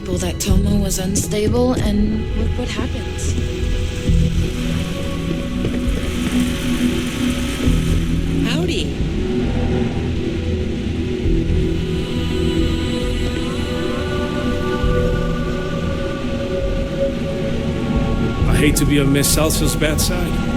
people that Tomo was unstable, and look what happens. Howdy. I hate to be on Miss Salsa's bad side.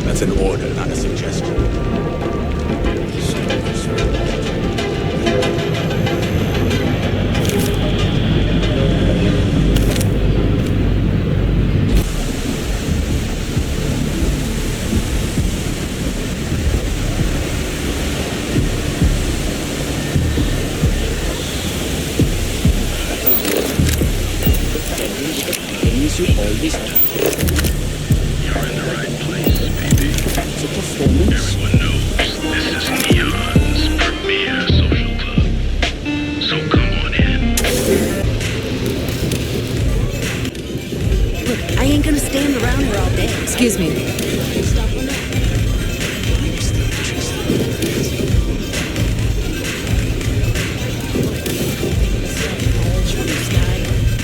That's an order, not a suggestion. You're in the right place, baby. It's a performance. Everyone knows this is Neon's premier social club. So come on in. Look, I ain't gonna stand around here all day. Excuse me. Stop or not?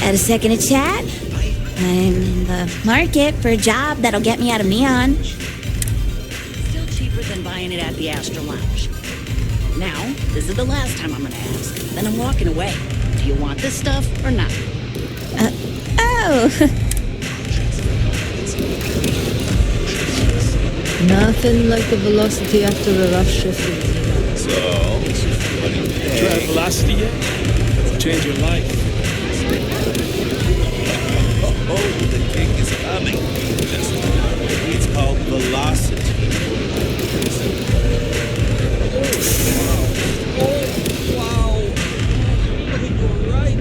Had a second to chat? I'm in the market for a job that'll get me out of Neon. Still cheaper than buying it at the Astra Lounge. Now, this is the last time I'm gonna ask. Then I'm walking away. Do you want this stuff or not? Oh! Nothing like the velocity after a rough shift. So, what do you think? Try velocity yet? It'll change your life. Oh, the king is coming. It's called velocity. Oh, wow. You're right.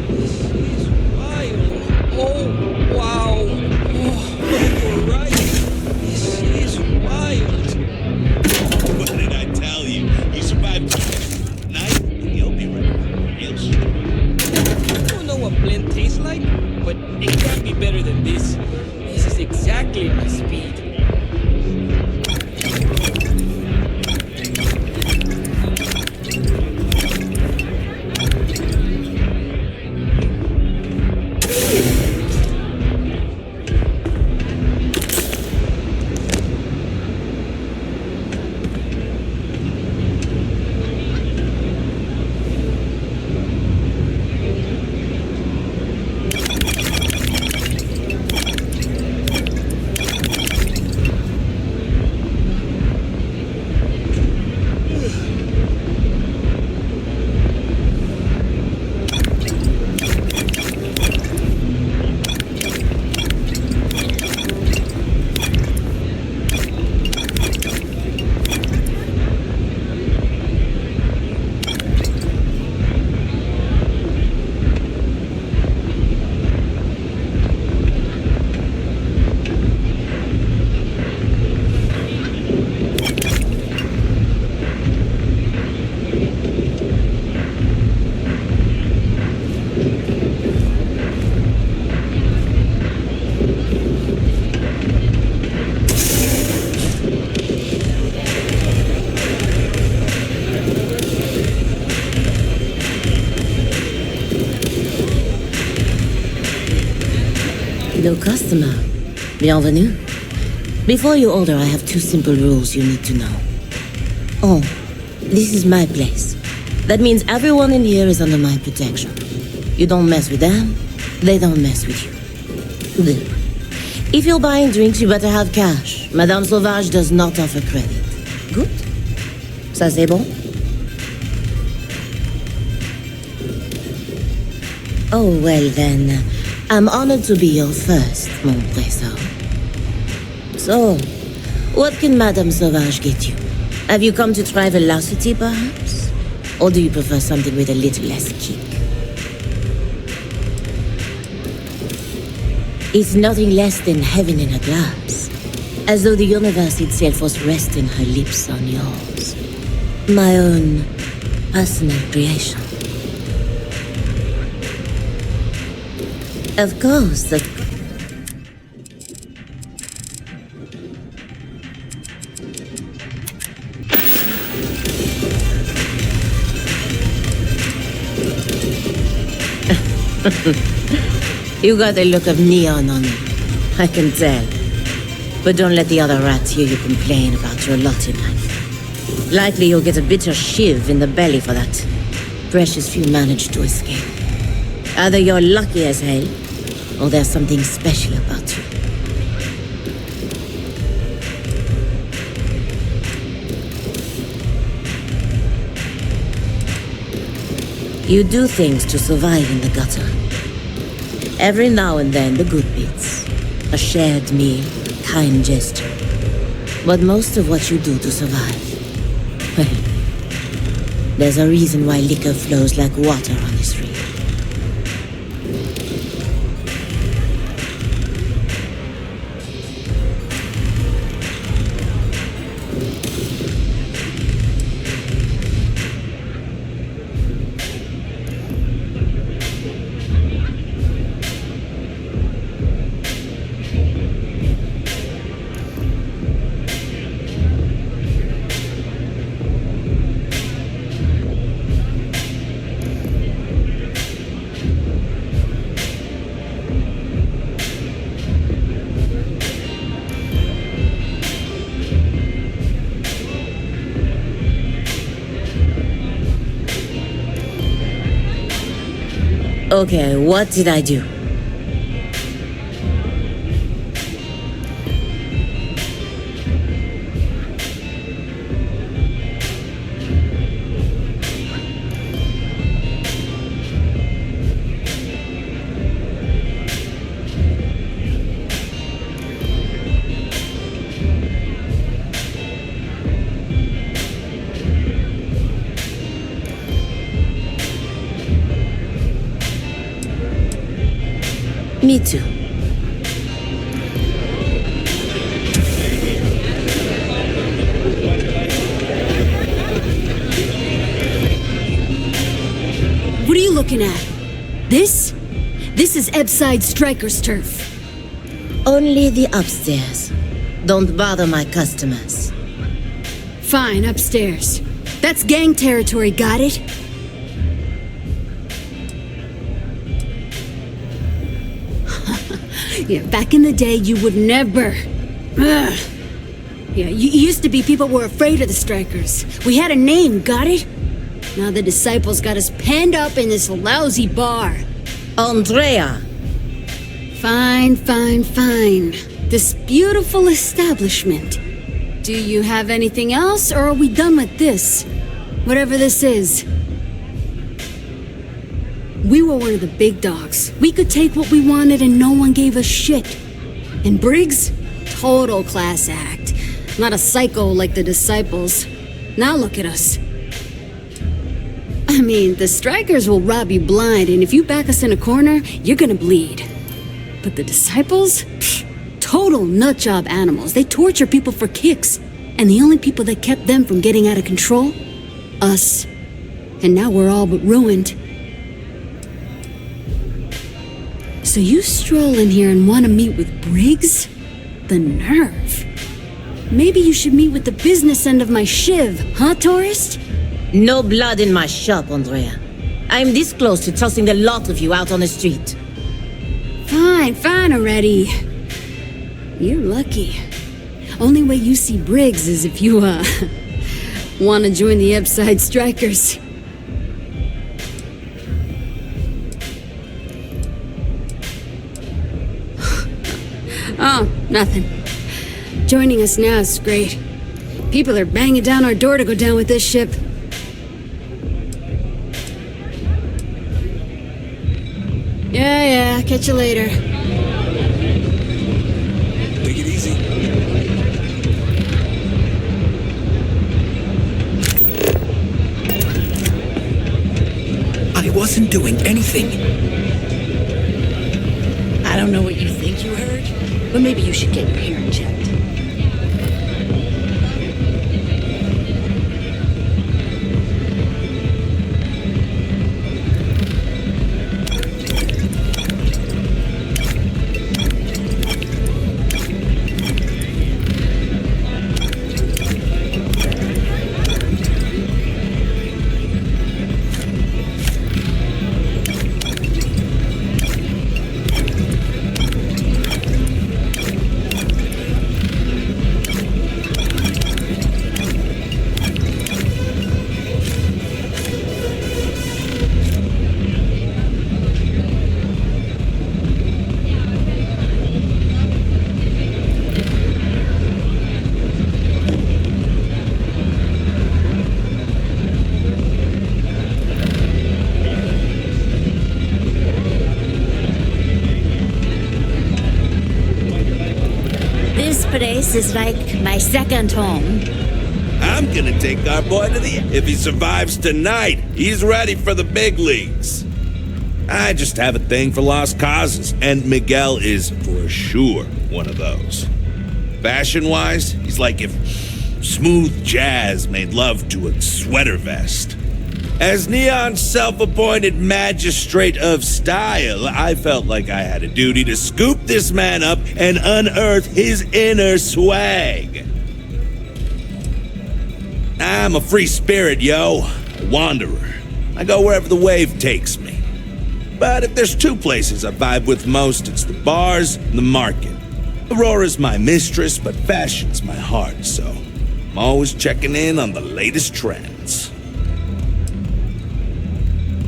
This is wild. Oh, wow. Oh, you're right. This is wild. What did I tell you? You survived tonight, and you'll be real strong. I don't know what blend tastes like, but it can't be better than this. This is exactly my speed. Hello, customer. Bienvenue. Before you order, I have 2 simple rules you need to know. Oh, this is my place. That means everyone in here is under my protection. You don't mess with them, they don't mess with you. Good. If you're buying drinks, you better have cash. Madame Sauvage does not offer credit. Good. Ça c'est bon? Oh, well then, I'm honored to be your first, mon trésor. So, what can Madame Sauvage get you? Have you come to try velocity, perhaps? Or do you prefer something with a little less kick? It's nothing less than heaven in a glass, as though the universe itself was resting her lips on yours. My own personal creation. Of course, the... You got a look of neon on you, I can tell. But don't let the other rats hear you complain about your lot in life. Likely you'll get a bitter shiv in the belly for that. Precious few manage to escape. Either you're lucky as hell, or there's something special about you. You do things to survive in the gutter. Every now and then, the good bits. A shared meal, kind gesture. But most of what you do to survive, well, there's a reason why liquor flows like water on this reef. Okay, what did I do? Me too. What are you looking at? This? This is Ebbside Striker's turf. Only the upstairs. Don't bother my customers. Fine, upstairs. That's gang territory, got it? Yeah, back in the day, you would never. Ugh. Yeah, you used to be people were afraid of the Strikers. We had a name, got it? Now the disciples got us penned up in this lousy bar. Andrea! Fine, fine, fine. This beautiful establishment. Do you have anything else, or are we done with this? Whatever this is. We were one of the big dogs. We could take what we wanted and no one gave us shit. And Briggs? Total class act. Not a psycho like the disciples. Now look at us. I mean, the Strikers will rob you blind, and if you back us in a corner, you're gonna bleed. But the disciples? Pfft, total nutjob animals. They torture people for kicks. And the only people that kept them from getting out of control? Us. And now we're all but ruined. So you stroll in here and want to meet with Briggs? The nerve. Maybe you should meet with the business end of my shiv, huh, tourist? No blood in my shop, Andrea. I'm this close to tossing the lot of you out on the street. Fine, fine already. You're lucky. Only way you see Briggs is if you, want to join the Ebbside Strikers. Oh, nothing. Joining us now is great. People are banging down our door to go down with this ship. Yeah, catch you later. Take it easy. I wasn't doing anything. I don't know what you think you heard, but maybe you should get your hearing checked. This place is like my second home. I'm gonna take our boy to the... If he survives tonight, he's ready for the big leagues. I just have a thing for lost causes, and Miguel is for sure one of those. Fashion-wise, he's like if smooth jazz made love to a sweater vest. As Neon's self-appointed magistrate of style, I felt like I had a duty to scoop this man up and unearth his inner swag. I'm a free spirit, yo. A wanderer. I go wherever the wave takes me. But if there's two places I vibe with most, it's the bars and the market. Aurora's my mistress, but fashion's my heart, so I'm always checking in on the latest trends.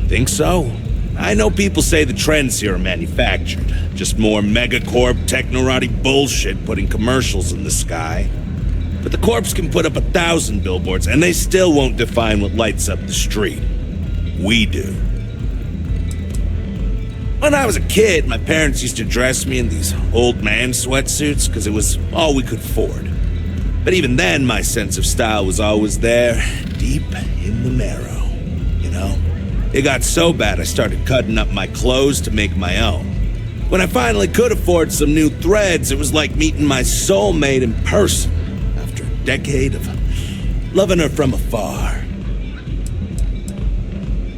Think so? I know people say the trends here are manufactured. Just more megacorp, technorati bullshit putting commercials in the sky. But the corps can put up 1,000 billboards and they still won't define what lights up the street. We do. When I was a kid, my parents used to dress me in these old man sweatsuits because it was all we could afford. But even then, my sense of style was always there, deep in the marrow, you know? It got so bad I started cutting up my clothes to make my own. When I finally could afford some new threads, it was like meeting my soulmate in person after a decade of loving her from afar.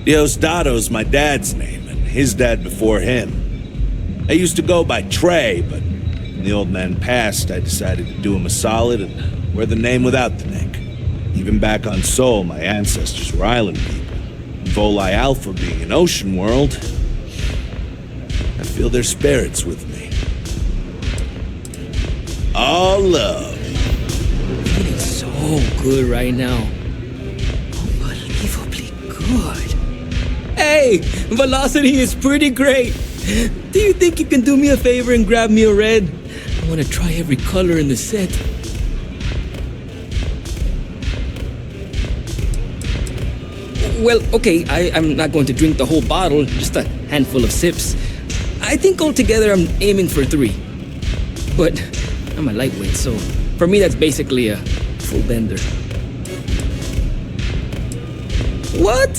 Diosdado's my dad's name, and his dad before him. I used to go by Trey, but when the old man passed, I decided to do him a solid and wear the name without the neck. Even back on Sol, my ancestors were island people. Voli Alpha being an ocean world, I feel their spirits with me. All love. Feeling so good right now. Unbelievably good. Hey, velocity is pretty great. Do you think you can do me a favor and grab me a red? I want to try every color in the set. Well, okay, I'm not going to drink the whole bottle, just a handful of sips. I think altogether I'm aiming for 3. But I'm a lightweight, so for me that's basically a full bender. What?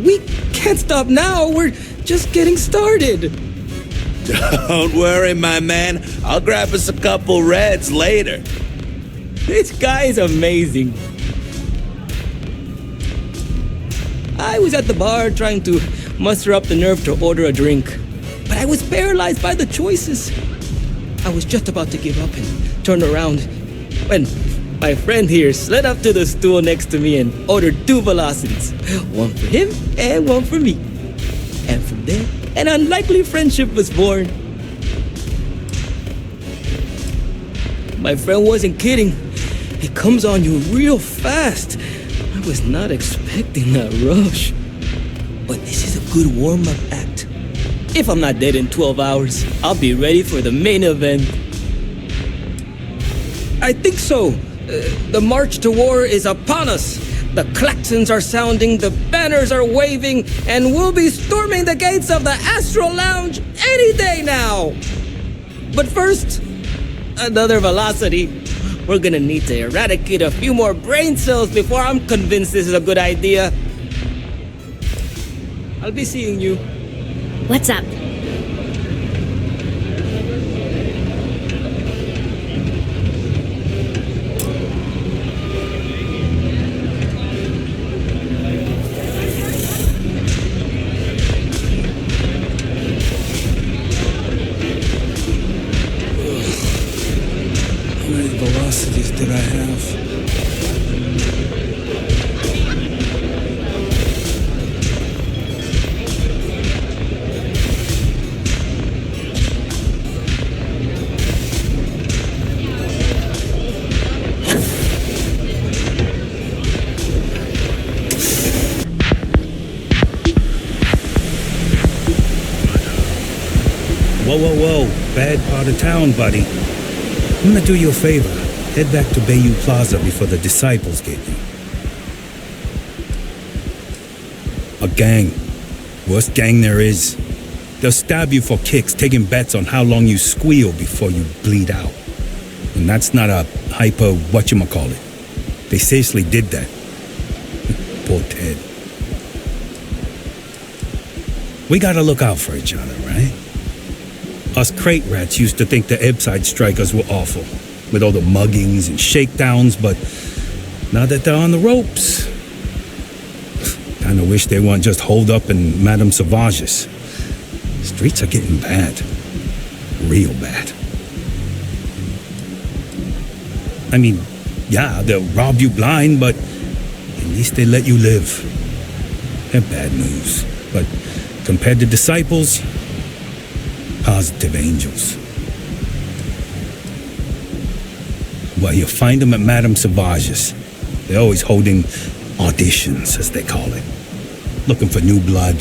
We can't stop now, we're just getting started. Don't worry, my man. I'll grab us a couple reds later. This guy is amazing. I was at the bar trying to muster up the nerve to order a drink, but I was paralyzed by the choices. I was just about to give up and turn around when my friend here slid up to the stool next to me and ordered 2 velocities, one for him and one for me. And from there, an unlikely friendship was born. My friend wasn't kidding. It comes on you real fast. I was not expecting that rush. But this is a good warm-up act. If I'm not dead in 12 hours, I'll be ready for the main event. I think so. The march to war is upon us. The klaxons are sounding, the banners are waving, and we'll be storming the gates of the Astral Lounge any day now. But first, another velocity. We're gonna need to eradicate a few more brain cells before I'm convinced this is a good idea. I'll be seeing you. What's up? How many velocities did I have? Whoa. Bad part of town, buddy. I'm gonna do you a favor. Head back to Bayou Plaza before the disciples get you. A gang. Worst gang there is. They'll stab you for kicks, taking bets on how long you squeal before you bleed out. And that's not a hyper whatchamacallit. They seriously did that. Poor Ted. We gotta look out for each other, right? Us crate rats used to think the Ebbside strikers were awful, with all the muggings and shakedowns, but now that they're on the ropes, kinda wish they weren't just holed up in Madame Sauvage's. Streets are getting bad. Real bad. I mean, yeah, they'll rob you blind, but at least they let you live. They're bad news, but compared to disciples, positive angels. Well, you'll find them at Madame Sauvage's. They're always holding auditions, as they call it. Looking for new blood.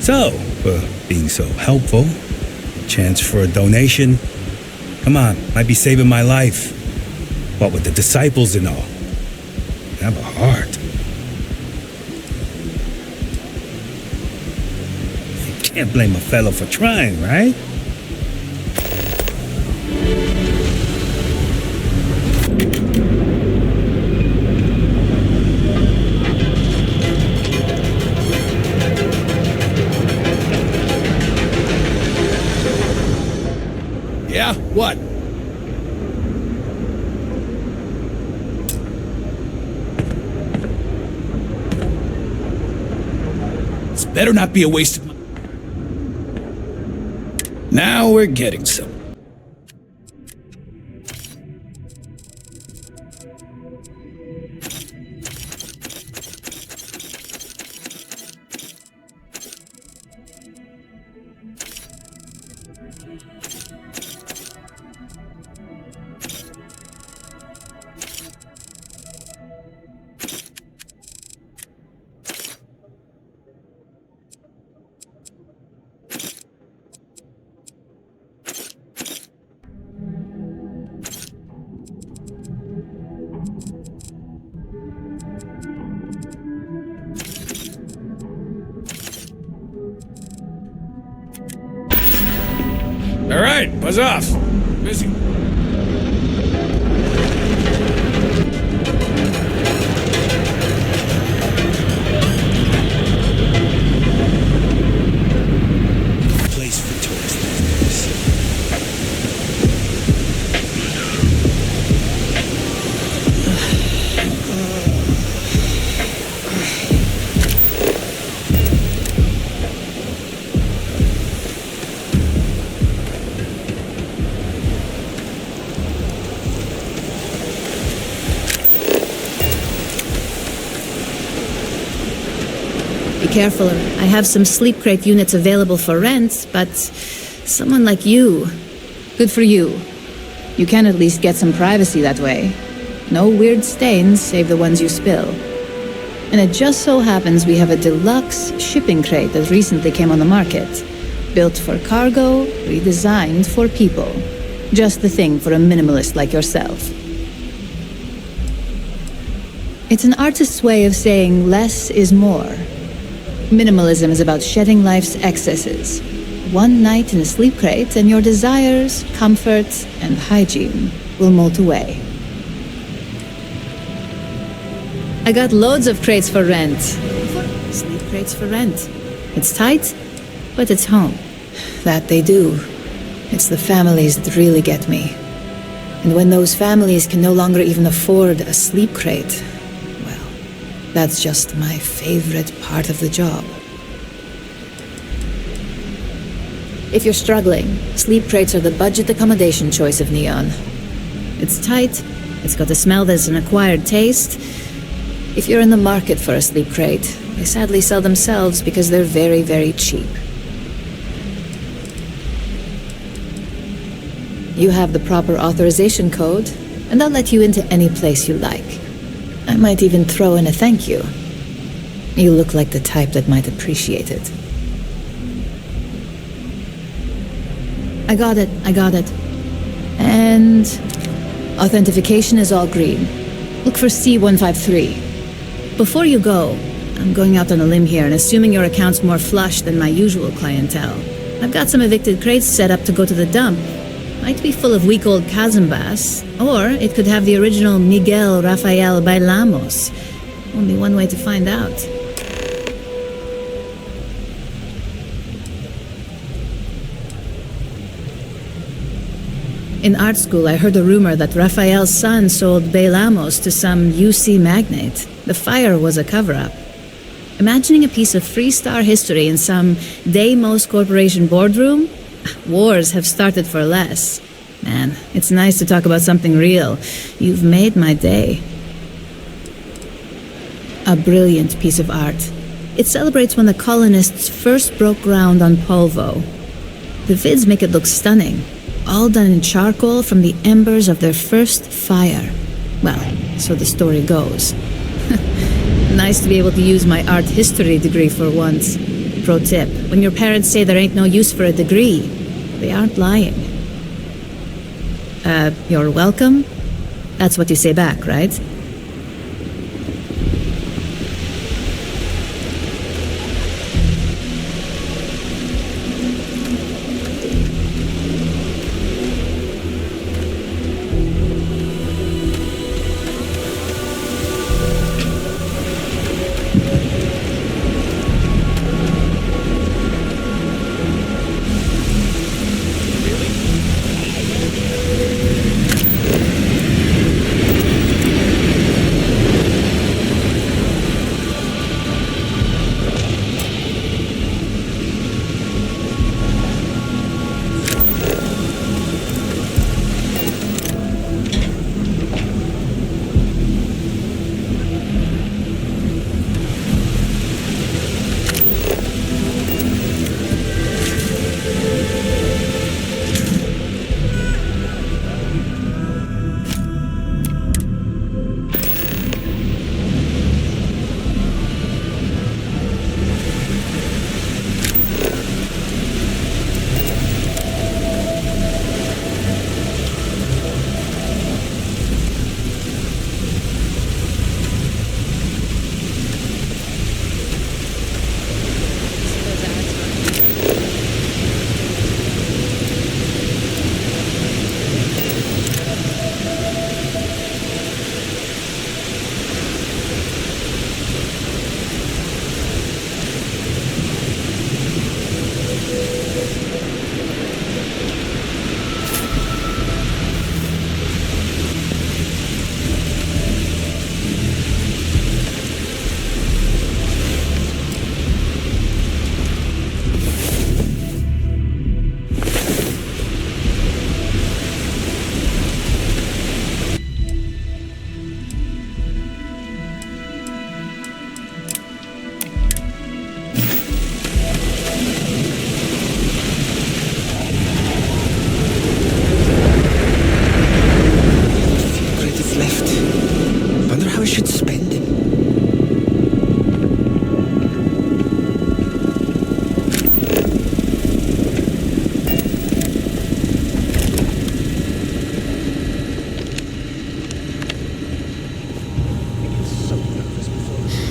So, for being so helpful, chance for a donation. Come on, might be saving my life. What with the disciples and all. Have a heart. Can't blame a fellow for trying, right? Yeah? What? This better not be a waste of money. Now we're getting some. All right, buzz off. Busy. Place for tourists. Be careful. I have some sleep crate units available for rent, but someone like you... Good for you. You can at least get some privacy that way. No weird stains, save the ones you spill. And it just so happens we have a deluxe shipping crate that recently came on the market. Built for cargo, redesigned for people. Just the thing for a minimalist like yourself. It's an artist's way of saying less is more. Minimalism is about shedding life's excesses. One night in a sleep crate and your desires, comforts, and hygiene will mold away. I got loads of crates for rent. Sleep crates for rent. It's tight, but it's home. That they do. It's the families that really get me. And when those families can no longer even afford a sleep crate, well, that's just my favorite part of the job. If you're struggling, sleep crates are the budget accommodation choice of Neon. It's tight, it's got a smell that's an acquired taste. If you're in the market for a sleep crate, they sadly sell themselves because they're very, very cheap. You have the proper authorization code, and they'll let you into any place you like. I might even throw in a thank you. You look like the type that might appreciate it. I got it. And authentication is all green. Look for C153. Before you go, I'm going out on a limb here and assuming your account's more flush than my usual clientele. I've got some evicted crates set up to go to the dump. Might be full of week-old Cazimbas, or it could have the original Miguel Rafael Bailamos. Only one way to find out. In art school, I heard a rumor that Rafael's son sold Bailamos to some UC magnate. The fire was a cover-up. Imagining a piece of freestar history in some Deimos Corporation boardroom? Wars have started for less. Man, it's nice to talk about something real. You've made my day. A brilliant piece of art. It celebrates when the colonists first broke ground on Polvo. The vids make it look stunning. All done in charcoal from the embers of their first fire. Well, so the story goes. Nice to be able to use my art history degree for once. Pro tip, when your parents say there ain't no use for a degree, they aren't lying. You're welcome? That's what you say back, right?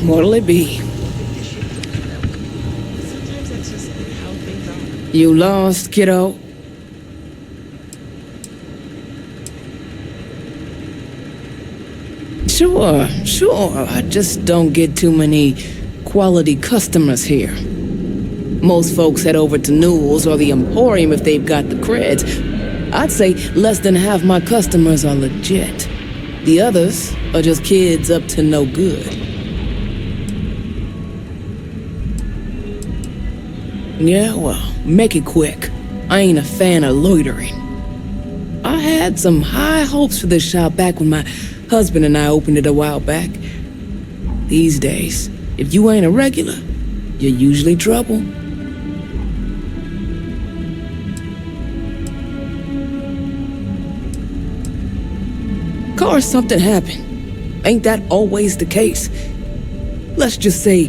What'll it be? You lost, kiddo? Sure. I just don't get too many quality customers here. Most folks head over to Newell's or the Emporium if they've got the creds. I'd say less than half my customers are legit. The others are just kids up to no good. Yeah, well, make it quick. I ain't a fan of loitering. I had some high hopes for this shop back when my husband and I opened it a while back. These days, if you ain't a regular, you're usually trouble. Of course, something happened. Ain't that always the case? Let's just say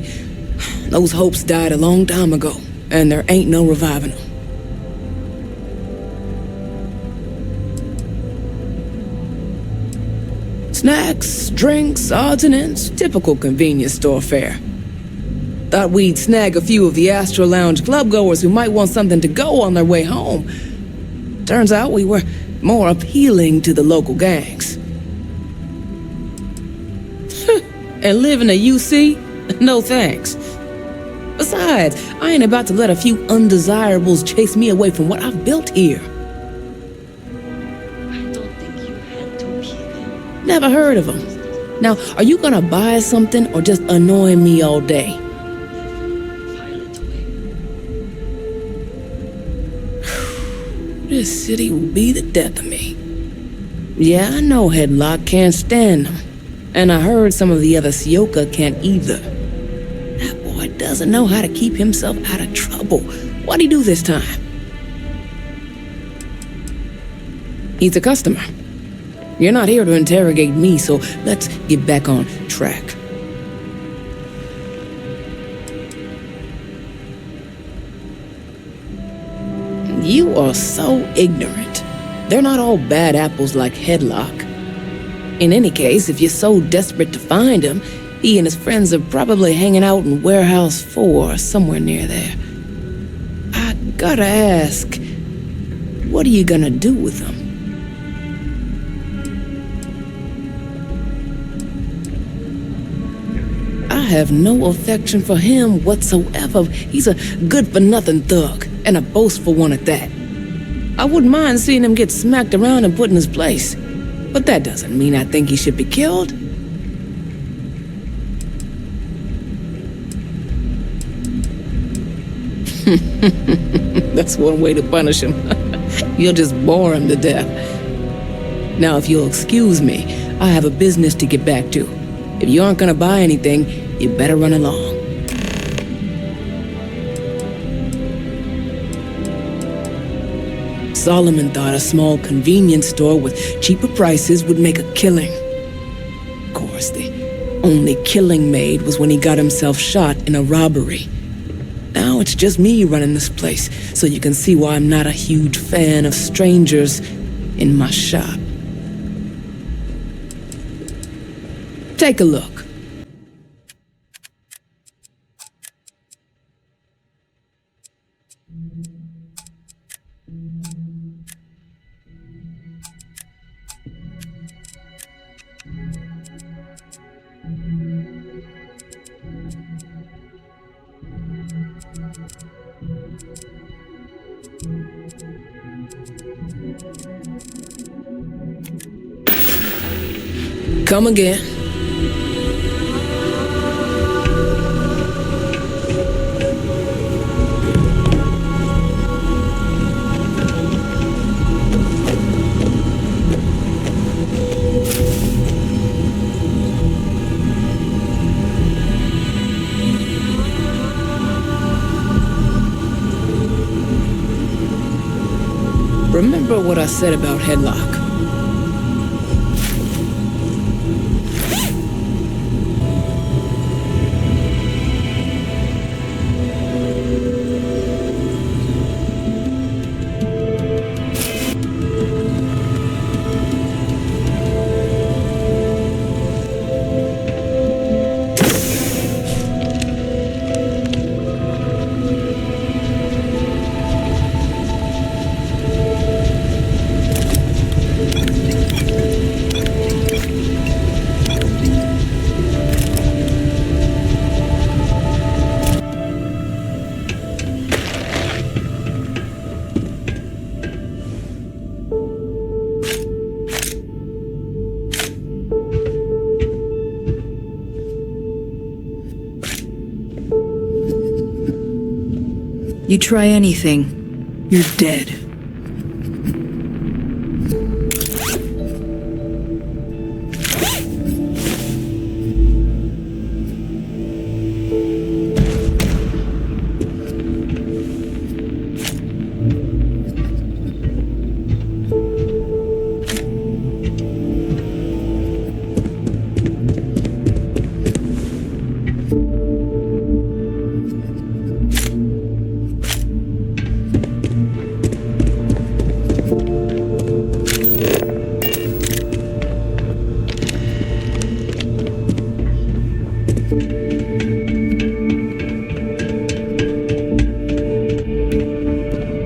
those hopes died a long time ago, and there ain't no reviving them. Snacks, drinks, odds and ends, typical convenience store fare. Thought we'd snag a few of the Astro Lounge clubgoers who might want something to go on their way home. Turns out we were more appealing to the local gangs. And live in a UC? No thanks. Besides, I ain't about to let a few undesirables chase me away from what I've built here. Never heard of them. Now, are you gonna buy something or just annoy me all day? This city will be the death of me. Yeah, I know Headlock can't stand them. And I heard some of the other Sioka can't either. That boy doesn't know how to keep himself out of trouble. What'd he do this time? He's a customer. You're not here to interrogate me, so let's get back on track. You are so ignorant. They're not all bad apples like Headlock. In any case, if you're so desperate to find him, he and his friends are probably hanging out in Warehouse 4 or somewhere near there. I gotta ask, what are you gonna do with them? I have no affection for him whatsoever. He's a good-for-nothing thug, and a boastful one at that. I wouldn't mind seeing him get smacked around and put in his place, but that doesn't mean I think he should be killed. That's one way to punish him. You'll just bore him to death. Now, if you'll excuse me, I have a business to get back to. If you aren't gonna buy anything, you better run along. Solomon thought a small convenience store with cheaper prices would make a killing. Of course, the only killing made was when he got himself shot in a robbery. Now it's just me running this place, so you can see why I'm not a huge fan of strangers in my shop. Take a look. Come again. Remember what I said about Headlock. You try anything, you're dead.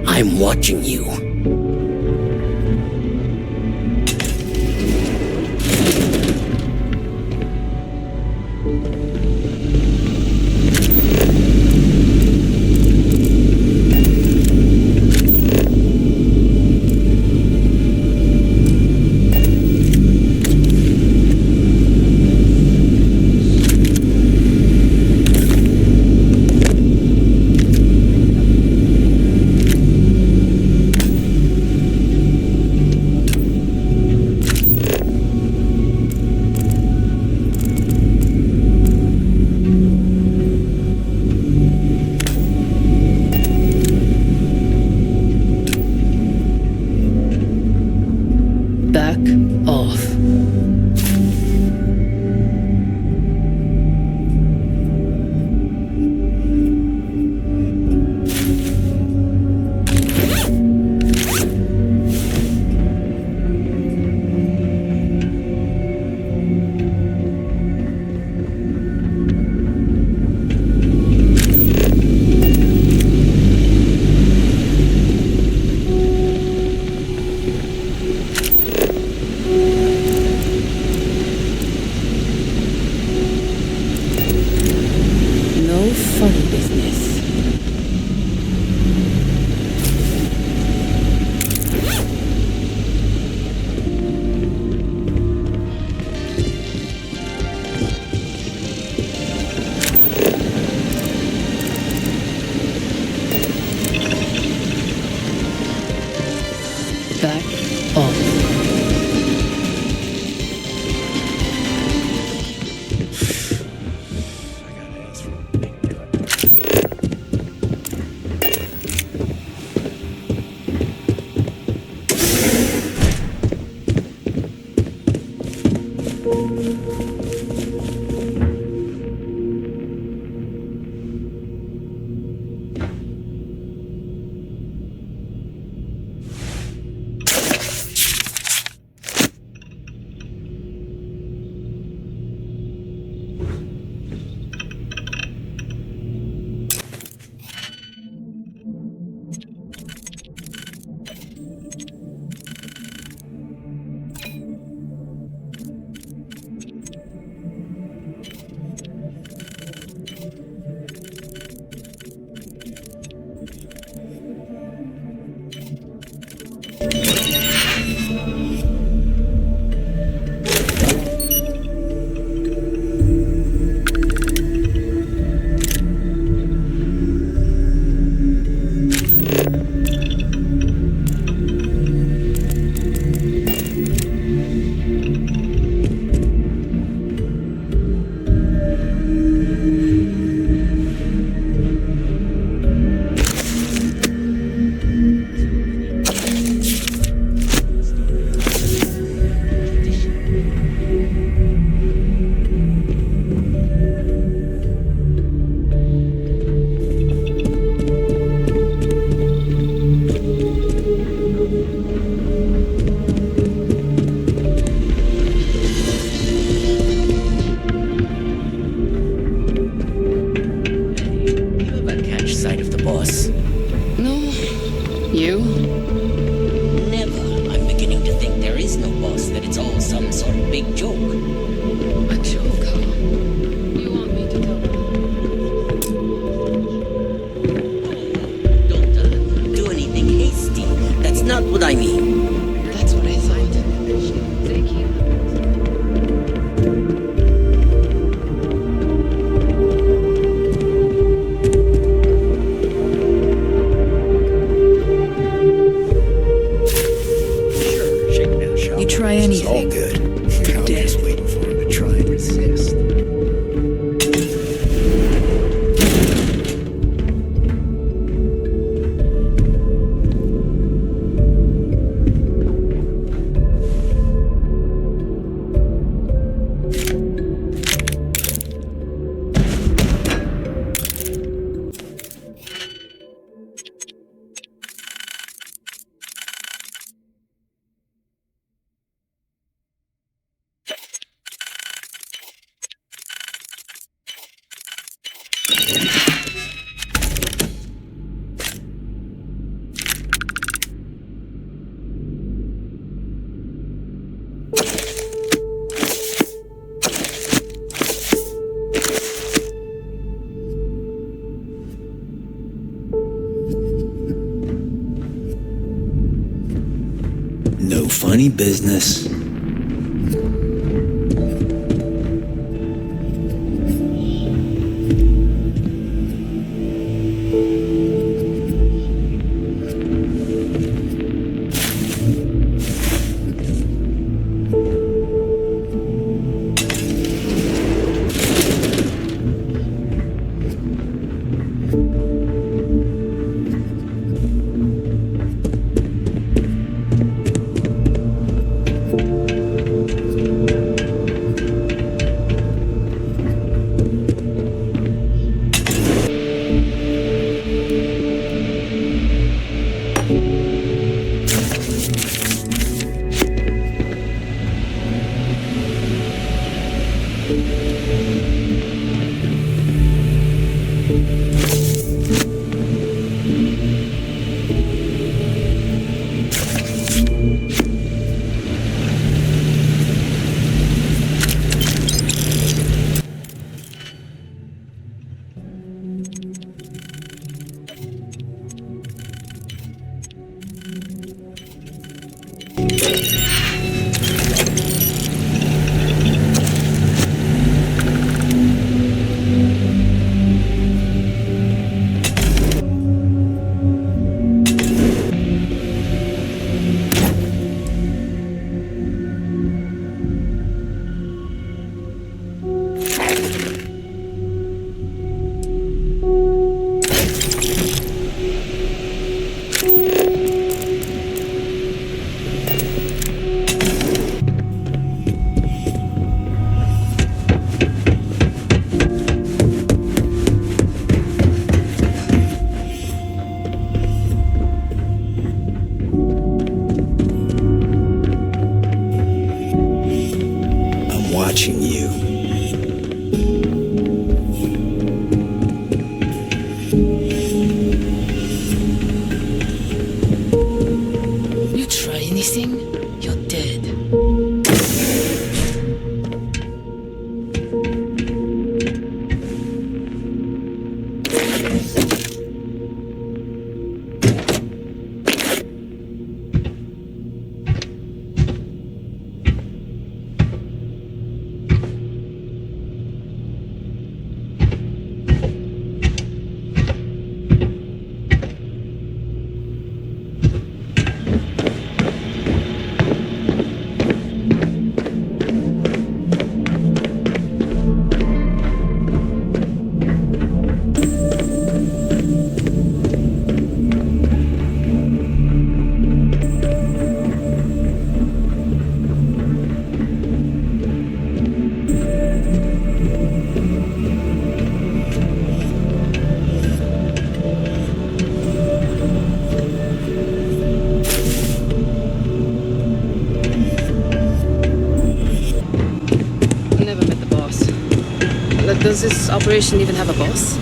I'm watching you. Back off. No funny business. Back off. try anything. It's all good. You're I'm dead. just waiting for him to try and resist. No funny business. Watching you. You try anything, you're dead. Does this operation even have a boss?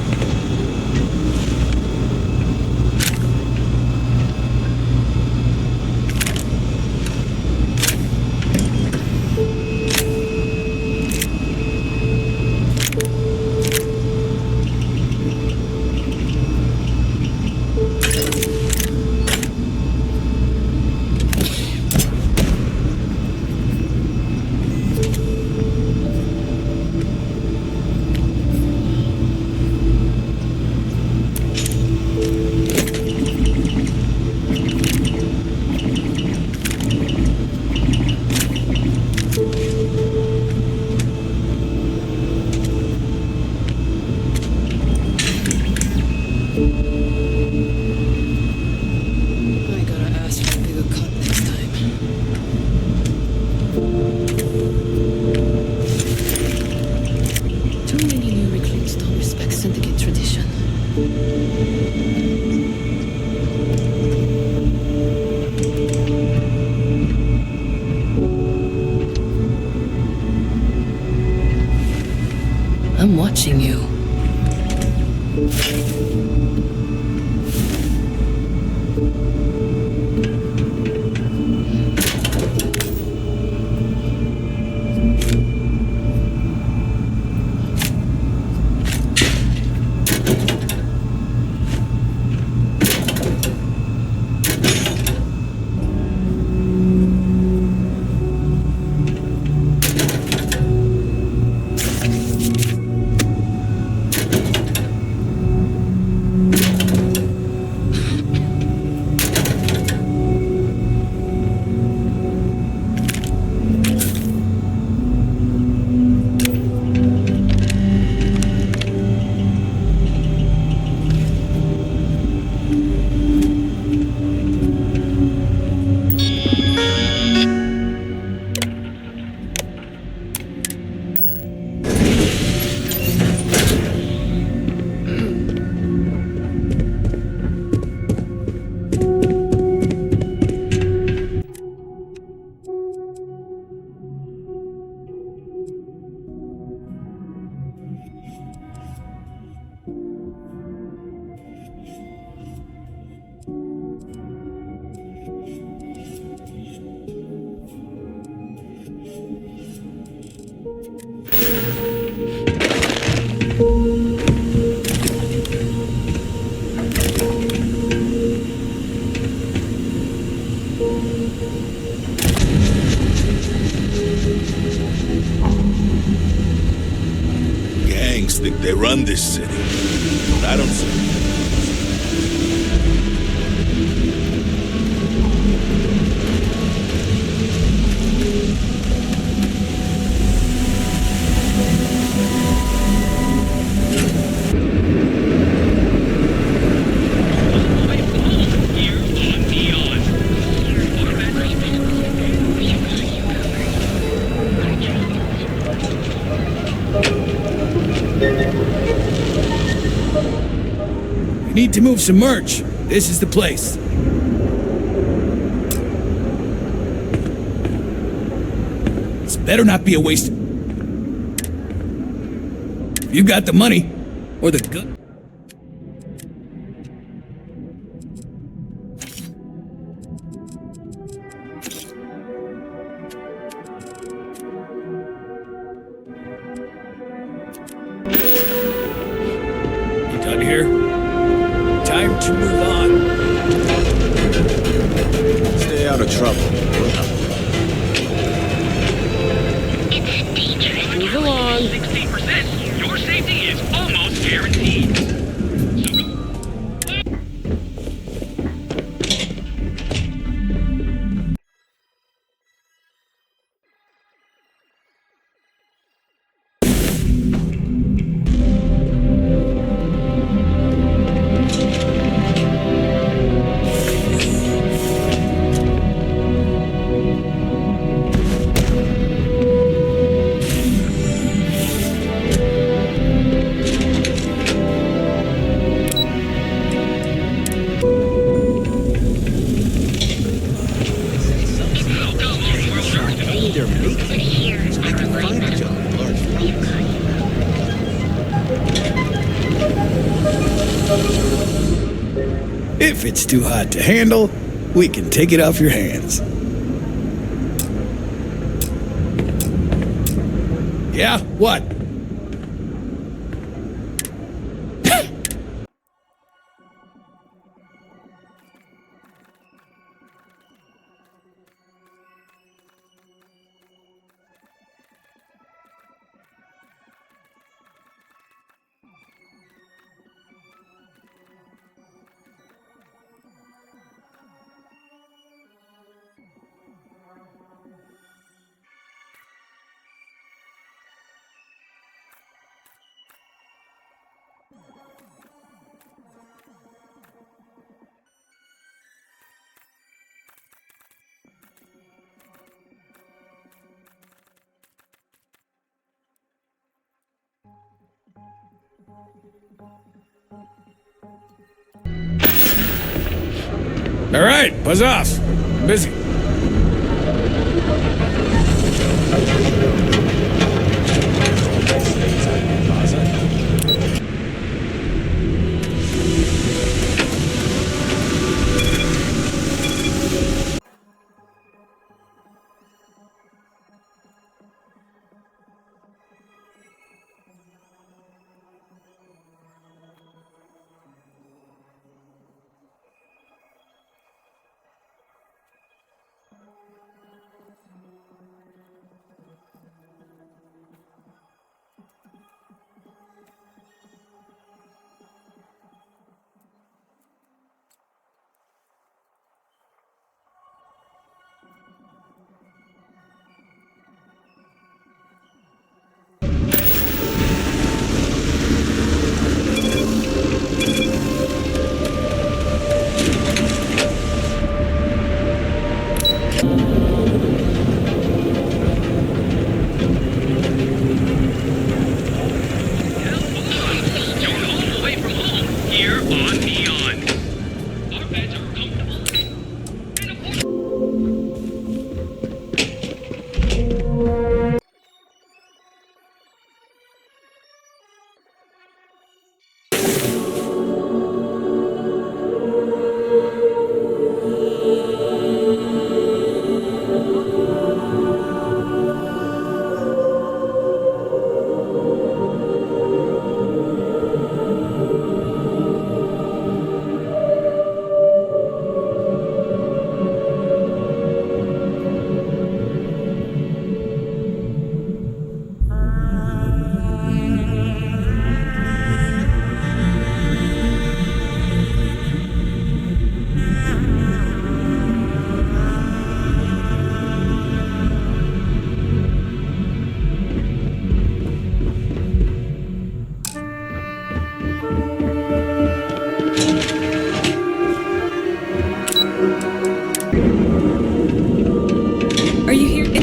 Gangs think they run this city, but I don't see. Need to move some merch. This is the place. This better not be a waste. You got the money or the gun. You done here? Time to move on. Stay out of trouble. It's dangerous. Move along. 60%. Your safety is almost guaranteed. If it's too hot to handle, we can take it off your hands. Yeah? What? All right, buzz off. I'm busy.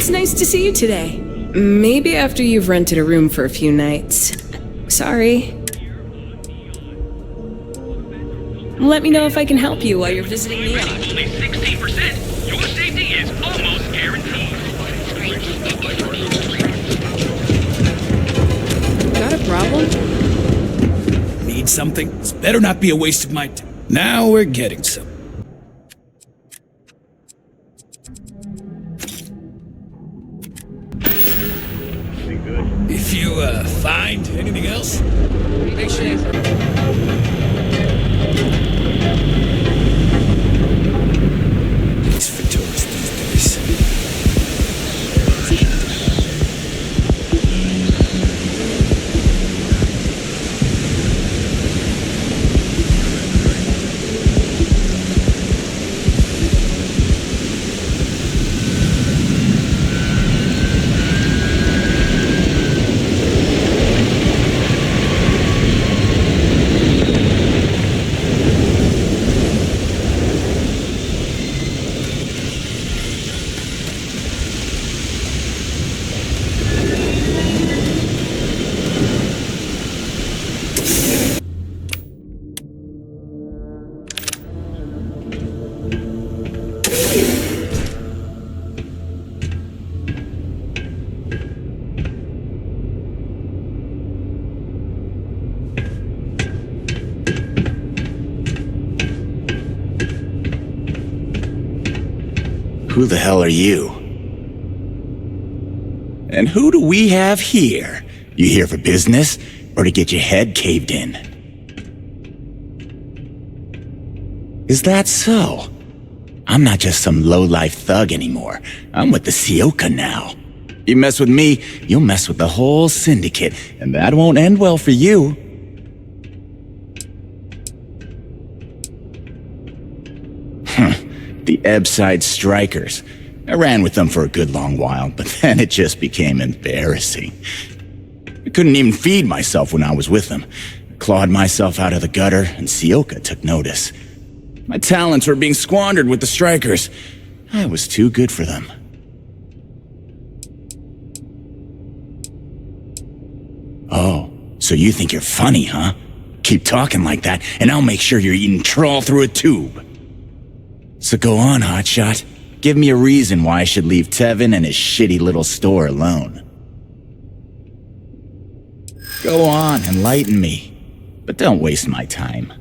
It's nice to see you today. Maybe after you've rented a room for a few nights. Sorry. Let me know if I can help you while you're visiting Neon. Only 16%. Your safety is almost guaranteed. Got a problem? Need something? This better not be a waste of my time. Now we're getting some. If you, find anything else, make sure you... It's for tourists these days. Who the hell are you? And who do we have here? You here for business, or to get your head caved in? Is that so? I'm not just some low-life thug anymore. I'm with the Sioka now. You mess with me, you'll mess with the whole syndicate, and that won't end well for you. The Ebbside Strikers. I ran with them for a good long while, but then it just became embarrassing. I couldn't even feed myself when I was with them. I clawed myself out of the gutter, and Sioka took notice. My talents were being squandered with the Strikers. I was too good for them. Oh, so you think you're funny, huh? Keep talking like that, and I'll make sure you're eating trawl through a tube. So go on, hotshot. Give me a reason why I should leave Tevin and his shitty little store alone. Go on, enlighten me. But don't waste my time.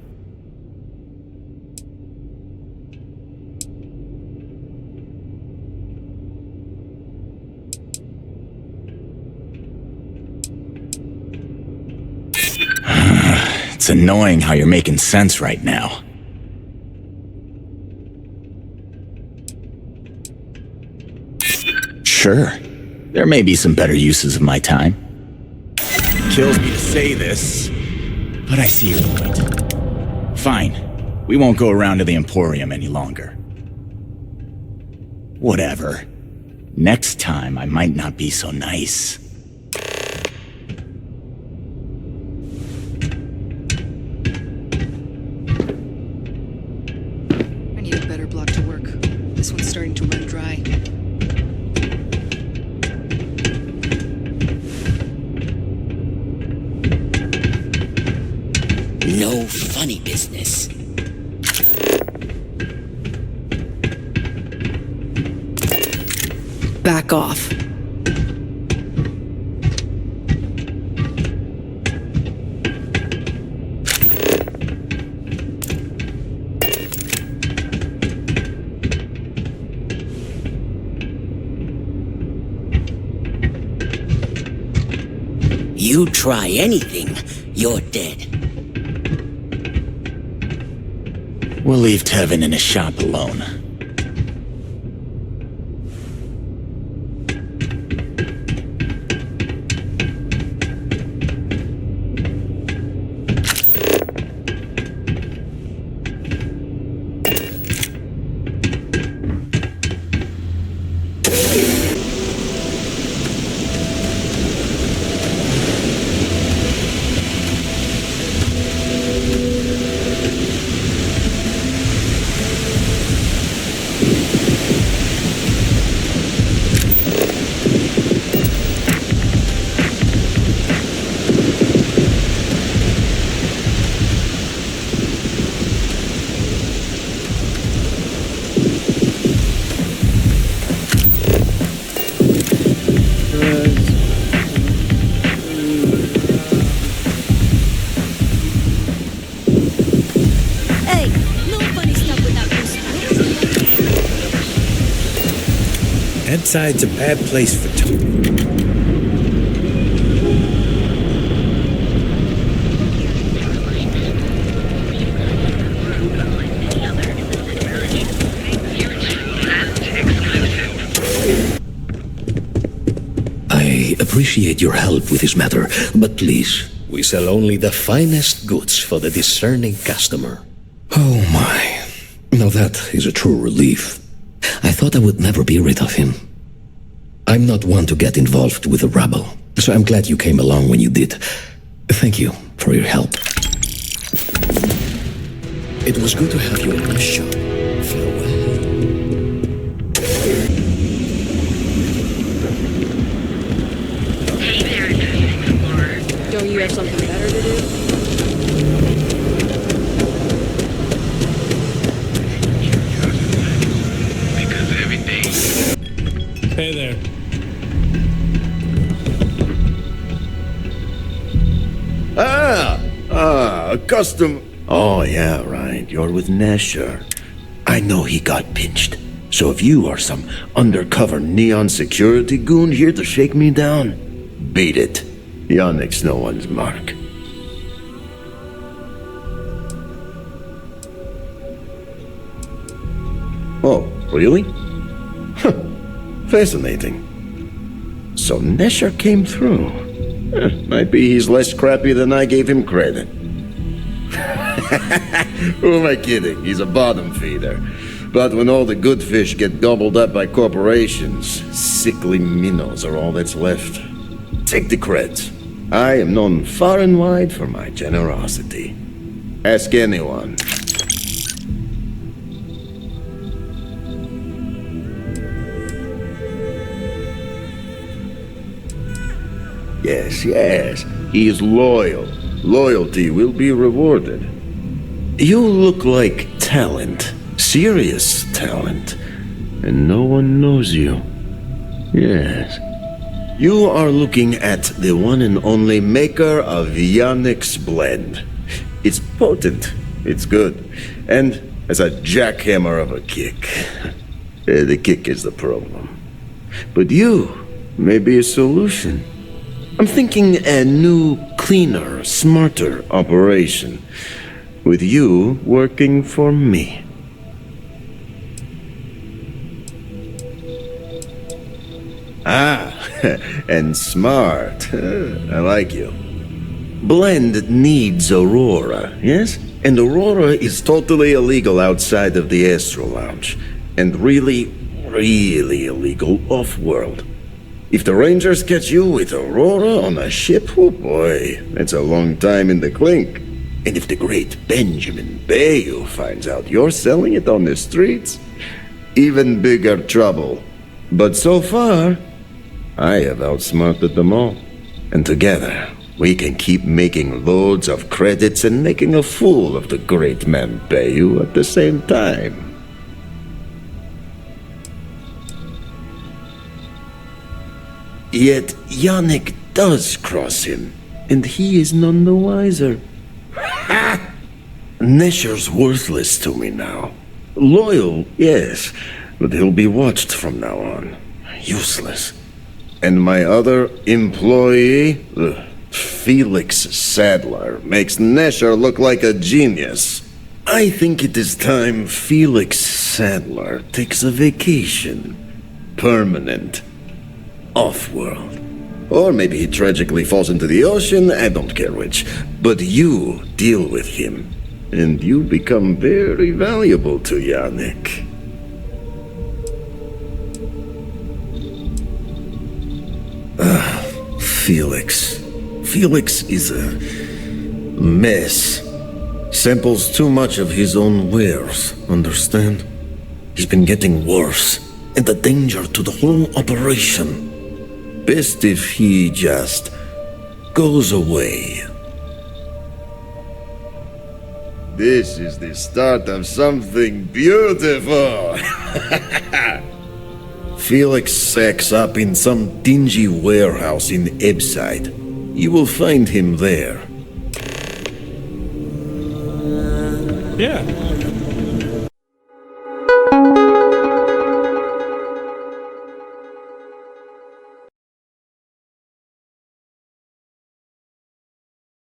It's annoying how you're making sense right now. Sure, there may be some better uses of my time. Kills me to say this, but I see your point. Fine, we won't go around to the Emporium any longer. Whatever. Next time, I might not be so nice. I need a better block to work. This one's starting to run dry. No funny business. Back off. You try anything, you're dead. We'll leave Tevin in his shop alone. Ebbside's a bad place for I appreciate your help with this matter, but please, we sell only the finest goods for the discerning customer. Oh my. Now that is a true relief. I thought I would never be rid of him. I'm not one to get involved with the rabble, so I'm glad you came along when you did. Thank you for your help. It was good to have you in my shop. Farewell. Don't you have something better to do? Hey there. A custom. Oh, yeah, right. You're with Nesher. I know he got pinched. So if you are some undercover neon security goon here to shake me down, beat it. Yannick's no one's mark. Oh, really? Huh. Fascinating. So Nesher came through. Might be he's less crappy than I gave him credit. Who am I kidding? He's a bottom feeder. But when all the good fish get gobbled up by corporations, sickly minnows are all that's left. Take the creds. I am known far and wide for my generosity. Ask anyone. Yes. He is loyal. Loyalty will be rewarded. You look like talent. Serious talent. And no one knows you. Yes. You are looking at the one and only maker of Yannick's blend. It's potent. It's good. And has a jackhammer of a kick. The kick is the problem. But you may be a solution. I'm thinking a new, cleaner, smarter operation. With you working for me. And smart. I like you. Blend needs Aurora, yes? And Aurora is totally illegal outside of the Astral Lounge. And really, really illegal off-world. If the Rangers catch you with Aurora on a ship, oh boy, that's a long time in the clink. And if the great Benjamin Bayou finds out you're selling it on the streets, even bigger trouble. But so far, I have outsmarted them all. And together, we can keep making loads of credits and making a fool of the great man Bayou at the same time. Yet Yannick does cross him, and he is none the wiser. Ha! Nesher's worthless to me now. Loyal, yes, but he'll be watched from now on. Useless. And my other employee, Felix Sadler, makes Nesher look like a genius. I think it is time Felix Sadler takes a vacation. Permanent. Off-world. Or maybe he tragically falls into the ocean, I don't care which. But you deal with him, and you become very valuable to Yannick. Felix. Felix is a mess. Samples too much of his own wares, understand? He's been getting worse, and a danger to the whole operation. Best if he just goes away. This is the start of something beautiful. Felix sacks up in some dingy warehouse in Ebbside. You will find him there. Yeah.